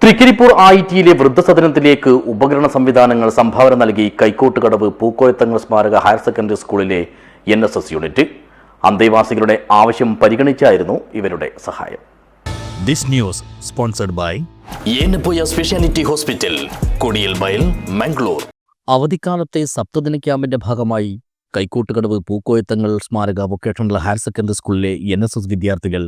തൃക്കരിപ്പൂർ ഐറ്റിയിലെ വൃദ്ധസദനത്തിലേക്ക് ഉപകരണ സംവിധാനങ്ങൾ സംഭാവന നൽകി കൈക്കോട്ടുകടവ് പൂക്കോയത്തങ്ങൾ സ്മാരക ഹയർ സെക്കൻഡറി സ്കൂളിലെ NSS യൂണിറ്റ്. അന്തേവാസികളുടെ ആവശ്യം പരിഗണിച്ചായിരുന്നു ഇവരുടെ സഹായം. This news sponsored by Yenepoya speciality hospital, Kodialbail, Mangalore. അവധിക്കാലത്തെ സപ്തദിന ക്യാമ്പിന്റെ ഭാഗമായി കൈക്കോട്ടുകടവ് പൂക്കോയത്തങ്ങൾ സ്മാരക വൊക്കേഷണൽ ഹയർ സെക്കൻഡറി സ്കൂളിലെ NSS വിദ്യാർത്ഥികൾ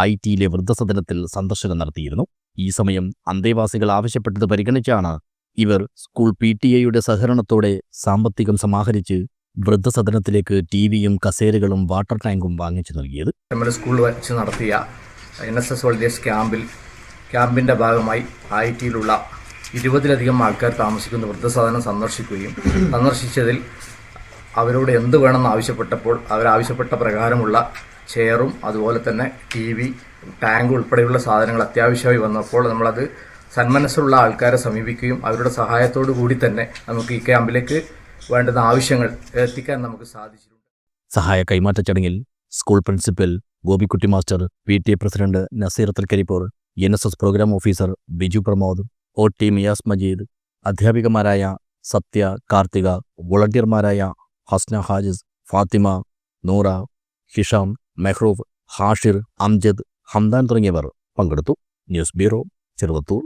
ഐറ്റിയിലെ വൃദ്ധസദനത്തിൽ സന്ദർശനം നടത്തിയിരുന്നു. ഈ സമയം അന്തേവാസികൾ ആവശ്യപ്പെട്ടത് പരിഗണിച്ചാണ് ഇവർ സ്കൂൾ PTA സഹകരണത്തോടെ സാമ്പത്തികം സമാഹരിച്ച് വൃദ്ധസദനത്തിലേക്ക് ടിവിയും കസേരകളും വാട്ടർ ടാങ്കും വാങ്ങിച്ചു നൽകിയത്. നമ്മുടെ സ്കൂളിൽ വെച്ച് നടത്തിയ NSS വോളണ്ടിയേഴ്സ് ക്യാമ്പിൻ്റെ ഭാഗമായി ഐറ്റിയിലുള്ള 20ലധികം ആൾക്കാർ താമസിക്കുന്ന വൃദ്ധസദനം സന്ദർശിച്ചതിൽ അവരോട് എന്ത് വേണമെന്ന് ആവശ്യപ്പെട്ടപ്പോൾ അവരാവശ്യപ്പെട്ട പ്രകാരമുള്ള ചെയറും അതുപോലെ തന്നെ TV, ടാങ്ക് ഉൾപ്പെടെയുള്ള സാധനങ്ങൾ അത്യാവശ്യമായി വന്നപ്പോൾ നമ്മളത് സന്മനസ്സുള്ള ആൾക്കാരെ സമീപിക്കുകയും അവരുടെ സഹായത്തോടു കൂടി തന്നെ നമുക്ക് ഈ ക്യാമ്പിലേക്ക് വേണ്ടുന്ന ആവശ്യങ്ങൾ എത്തിക്കാൻ നമുക്ക് സാധിച്ചിട്ടുണ്ട്. സഹായ കൈമാറ്റ ചടങ്ങിൽ school principal Gopikkutty master, PTA president Naseer Thrikaripur, NSS programme officer Biju Pramod, OT Miyas Majeed, അധ്യാപികമാരായ സത്യ, കാർത്തിക, വോളണ്ടിയർമാരായ ഹസ്ന ഹാജിസ്, ഫാത്തിമ, നൂറ, ഹിഷാം, മെഹ്റൂഫ്, ഹാഷിർ, അംജദ്, ഹംദാൻ തുടങ്ങിയവർ പങ്കെടുത്തു. News bureau, Cheruvathur.